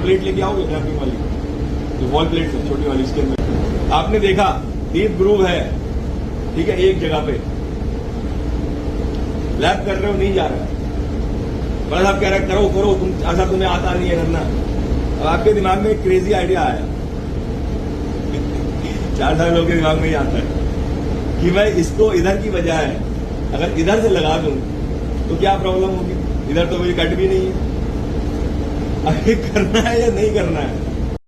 Plate लेके आओगे wrapping वाली, जो वॉल प्लेट है छोटी वाली, इसके अंदर आपने देखा डीप ग्रूव है, ठीक है, एक जगह पे लैप कर रहे हो, नहीं जा रहा है। बड़ा साहब कह रहे करो करो, तुम ऐसा तुम्हें आता नहीं है करना। अब आपके दिमाग में एक क्रेजी आइडिया आया 4 साल लोगों के दिमाग में ही आता है कि मैं इसको इधर की बजाय अगर इधर से लगा दूं तो क्या प्रॉब्लम होगी, इधर तो मेरी कट भी नहीं है। अभी करना है या नहीं करना है?